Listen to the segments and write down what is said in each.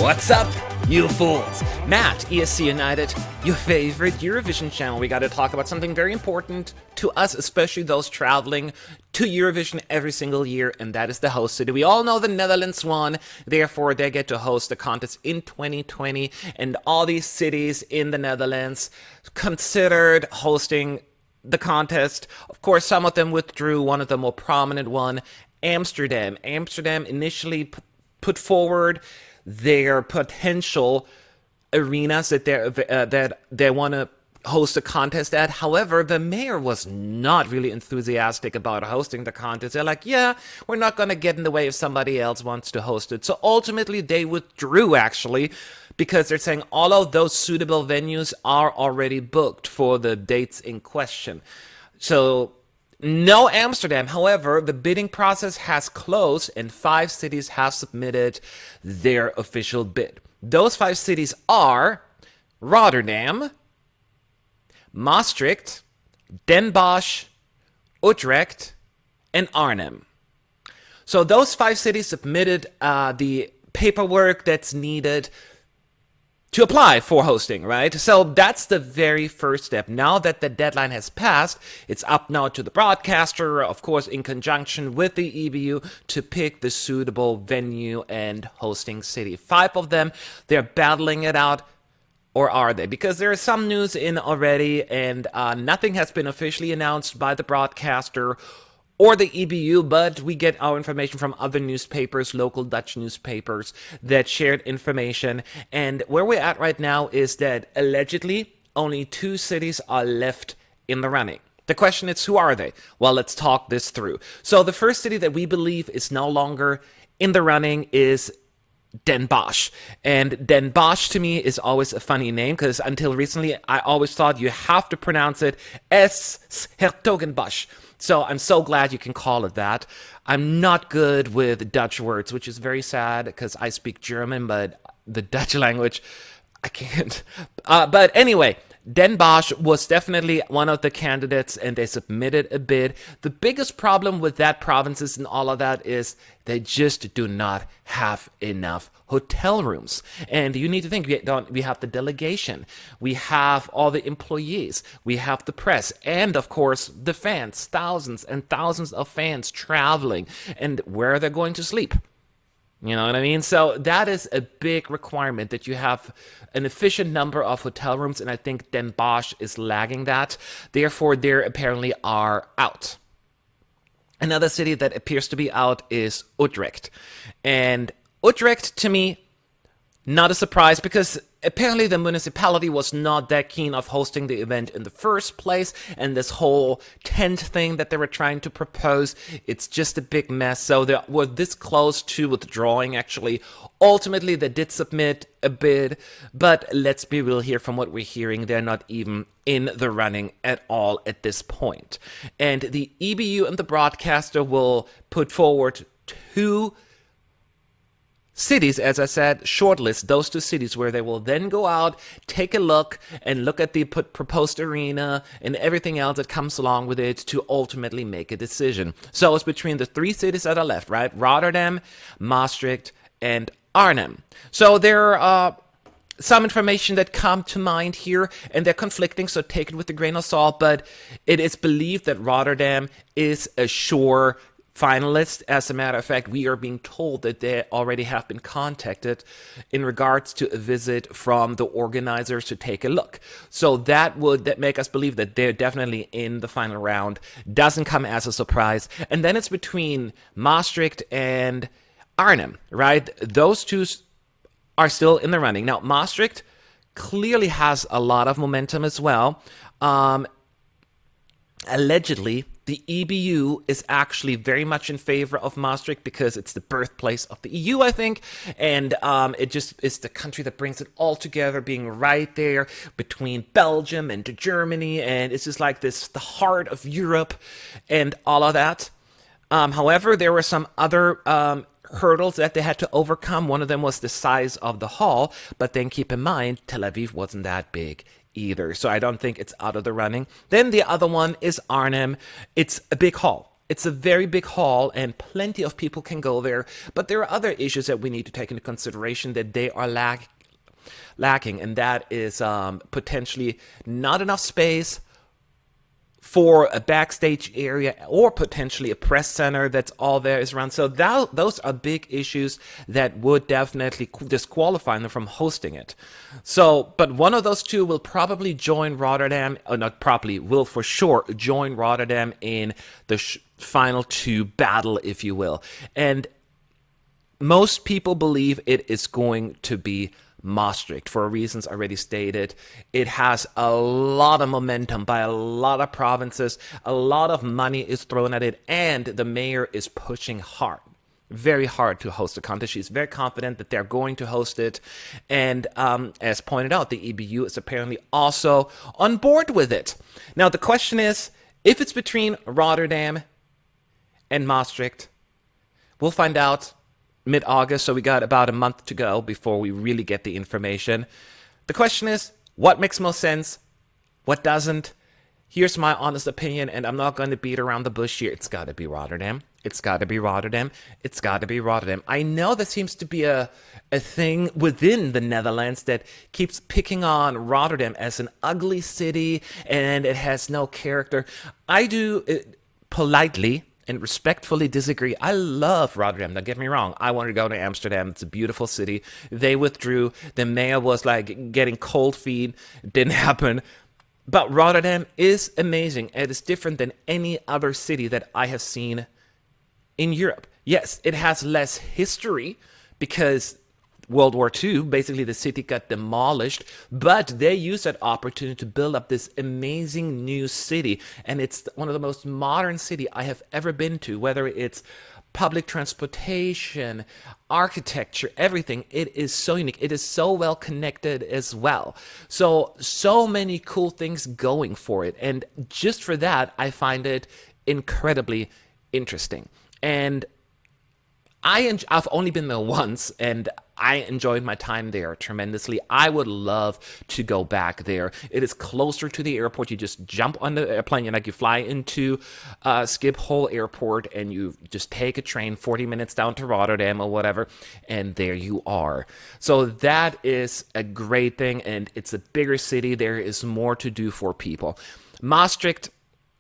What's up, you fools? Matt, ESCunited, your favorite Eurovision channel. We got to talk about something very important to us, especially those traveling to Eurovision every single year, and that is the host city. We all know the Netherlands won, therefore they get to host the contest in 2020, and all these cities in the Netherlands considered hosting the contest. Of course, some of them withdrew. One of the more prominent one, Amsterdam. Amsterdam initially put forward their potential arenas that they want to host a contest at. However, the mayor was not really enthusiastic about hosting the contest. They're like, yeah, we're not going to get in the way if somebody else wants to host it. So ultimately, they withdrew, actually, because they're saying all of those suitable venues are already booked for the dates in question. So no Amsterdam. However, the bidding process has closed and 5 cities have submitted their official bid. Those 5 cities are Rotterdam, Maastricht, Den Bosch, Utrecht, and Arnhem. So those 5 cities submitted the paperwork that's needed to apply for hosting, right? So that's the very first step. Now that the deadline has passed, it's up now to the broadcaster, of course, in conjunction with the EBU, to pick the suitable venue and hosting city. 5 of them, they're battling it out. Or are they? Because there is some news in already, and nothing has been officially announced by the broadcaster or the EBU, but we get our information from other newspapers, local Dutch newspapers that shared information. And where we're at right now is that allegedly only 2 cities are left in the running. The question is, who are they? Well, let's talk this through. So the first city that we believe is no longer in the running is Den Bosch. And Den Bosch to me is always a funny name, because until recently I always thought you have to pronounce it S-Hertogenbosch. So I'm so glad you can call it that. I'm not good with Dutch words, which is very sad because I speak German, but the Dutch language, I can't. But anyway, Den Bosch was definitely one of the candidates, and they submitted a bid. The biggest problem with that provinces and all of that is they just do not have enough hotel rooms. And you need to think, we have the delegation, we have all the employees, we have the press, and of course the fans, thousands and thousands of fans traveling, and where are they going to sleep? You know what I mean? So that is a big requirement, that you have an efficient number of hotel rooms, and I think Den Bosch is lagging that. Therefore, they apparently are out. Another city that appears to be out is Utrecht. And Utrecht, to me, not a surprise, because apparently the municipality was not that keen of hosting the event in the first place, and this whole tent thing that they were trying to propose, it's just a big mess. So they were this close to withdrawing, actually. Ultimately, they did submit a bid, but let's be real here, from what we're hearing, they're not even in the running at all at this point. And the EBU and the broadcaster will put forward 2 cities, as I said, shortlist those 2 cities, where they will then go out, take a look, and look at the proposed arena and everything else that comes along with it to ultimately make a decision. So it's between the 3 cities that are left, right? Rotterdam, Maastricht, and Arnhem. So there are some information that come to mind here, and they're conflicting, so take it with a grain of salt, but it is believed that Rotterdam is a sure finalists. As a matter of fact, we are being told that they already have been contacted in regards to a visit from the organizers to take a look. So that make us believe that they're definitely in the final round. Doesn't come as a surprise. And then it's between Maastricht and Arnhem, right? Those 2 are still in the running. Now, Maastricht clearly has a lot of momentum as well. Allegedly, the EBU is actually very much in favor of Maastricht because it's the birthplace of the EU, I think, and it just is the country that brings it all together, being right there between Belgium and Germany, and it's just like this, the heart of Europe and all of that. However, there were some other hurdles that they had to overcome. One of them was the size of the hall, but then keep in mind, Tel Aviv wasn't that big either, so I don't think it's out of the running. Then the other one is Arnhem. It's a big hall. It's a very big hall and plenty of people can go there. But there are other issues that we need to take into consideration that they are lacking, and that is potentially not enough space for a backstage area or potentially a press center that's all there is around. So those are big issues that would definitely disqualify them from hosting it. So, but one of those two will probably join Rotterdam, or not probably, will for sure join Rotterdam in the final two battle, if you will. And most people believe it is going to be Maastricht for reasons already stated. It has a lot of momentum by a lot of provinces. A lot of money is thrown at it, and the mayor is pushing hard, very hard to host the contest. She's very confident that they're going to host it. And as pointed out, the EBU is apparently also on board with it. Now, the question is, if it's between Rotterdam and Maastricht, we'll find out mid-August, so we got about a month to go before we really get the information. The question is, what makes most sense? What doesn't? Here's my honest opinion, and I'm not going to beat around the bush here. It's got to be Rotterdam. It's got to be Rotterdam. It's got to be Rotterdam. I know there seems to be a thing within the Netherlands that keeps picking on Rotterdam as an ugly city and it has no character. I do politely and respectfully disagree. I love Rotterdam. Don't get me wrong. I wanted to go to Amsterdam. It's a beautiful city. They withdrew. The mayor was like getting cold feet. It didn't happen. But Rotterdam is amazing. It is different than any other city that I have seen in Europe. Yes, it has less history because World War II, basically the city got demolished, but they used that opportunity to build up this amazing new city. And it's one of the most modern city I have ever been to, whether it's public transportation, architecture, everything. It is so unique. It is so well connected as well. So many cool things going for it. And just for that, I find it incredibly interesting. And I've only been there once, and I enjoyed my time there tremendously. I would love to go back there. It is closer to the airport. You just jump on the airplane, like you fly into Schiphol Airport, and you just take a train 40 minutes down to Rotterdam or whatever, and there you are. So that is a great thing, and it's a bigger city. There is more to do for people. Maastricht,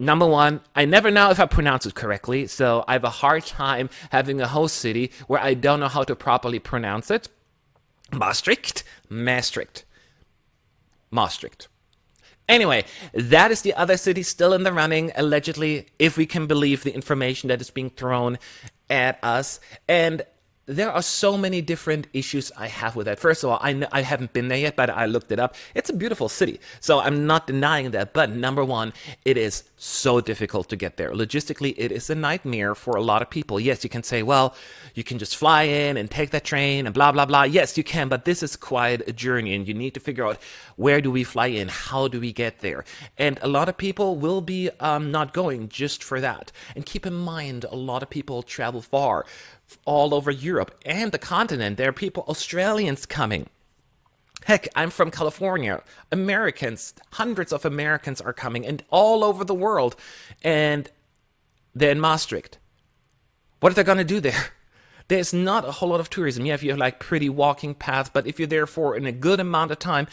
number one, I never know if I pronounce it correctly, so I have a hard time having a host city where I don't know how to properly pronounce it. Maastricht. Anyway, that is the other city still in the running, allegedly, if we can believe the information that is being thrown at us. And there are so many different issues I have with that. First of all, I haven't been there yet, but I looked it up. It's a beautiful city, so I'm not denying that. But number one, it is so difficult to get there. Logistically, it is a nightmare for a lot of people. Yes, you can say, well, you can just fly in and take that train and blah, blah, blah. Yes, you can, but this is quite a journey, and you need to figure out where do we fly in? How do we get there? And a lot of people will be not going just for that. And keep in mind, a lot of people travel far, all over Europe and the continent. There are people, Australians coming. Heck, I'm from California. Americans, hundreds of Americans are coming, and all over the world. And they're in Maastricht. What are they going to do there? There's not a whole lot of tourism. Yeah, if you have like pretty walking paths, but if you're there for in a good amount of time,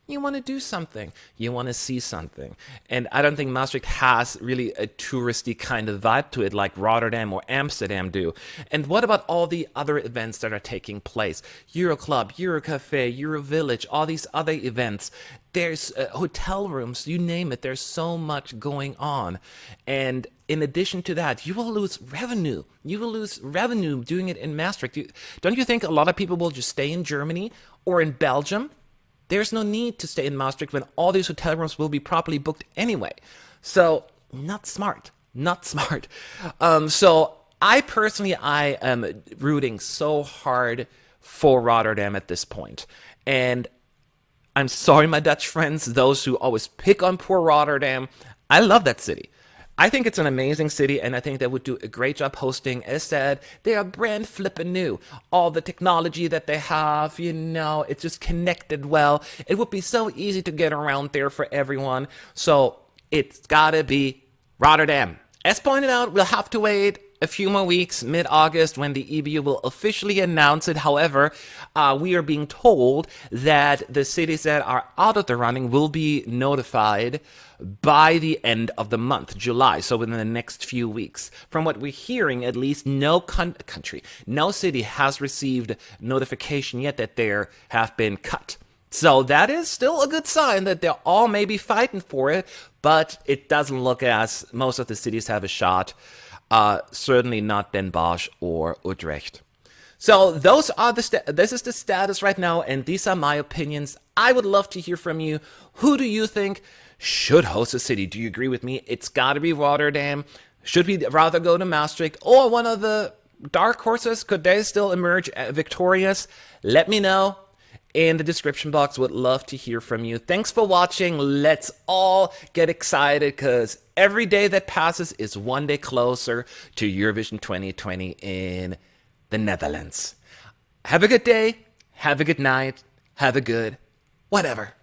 you want to do something. You want to see something. And I don't think Maastricht has really a touristy kind of vibe to it like Rotterdam or Amsterdam do. And what about all the other events that are taking place? Euroclub, Eurocafe, Eurovillage, all these other events. There's hotel rooms, you name it. There's so much going on. And in addition to that, you will lose revenue. You will lose revenue doing it in Maastricht. Don't you think a lot of people will just stay in Germany or in Belgium? There's no need to stay in Maastricht when all these hotel rooms will be properly booked anyway. So, not smart. So, I am rooting so hard for Rotterdam at this point. And I'm sorry, my Dutch friends, those who always pick on poor Rotterdam. I love that city. I think it's an amazing city, and I think they would do a great job hosting. As said, they are brand flippin' new. All the technology that they have, it's just connected well. It would be so easy to get around there for everyone. So it's gotta be Rotterdam. As pointed out, we'll have to wait a few more weeks, mid-August, when the EBU will officially announce it. However, we are being told that the cities that are out of the running will be notified by the end of the month, July, so within the next few weeks. From what we're hearing, at least no no city has received notification yet that they have been cut. So that is still a good sign that they're all maybe fighting for it, but it doesn't look as most of the cities have a shot. Certainly not Den Bosch or Utrecht. So those are this is the status right now, and these are my opinions. I would love to hear from you. Who do you think should host a city? Do you agree with me? It's got to be Rotterdam. Should we rather go to Maastricht or one of the dark horses? Could they still emerge victorious? Let me know in the description box. Would love to hear from you. Thanks for watching. Let's all get excited, because every day that passes is one day closer to Eurovision 2020 in the Netherlands. Have a good day. Have a good night. Have a good whatever.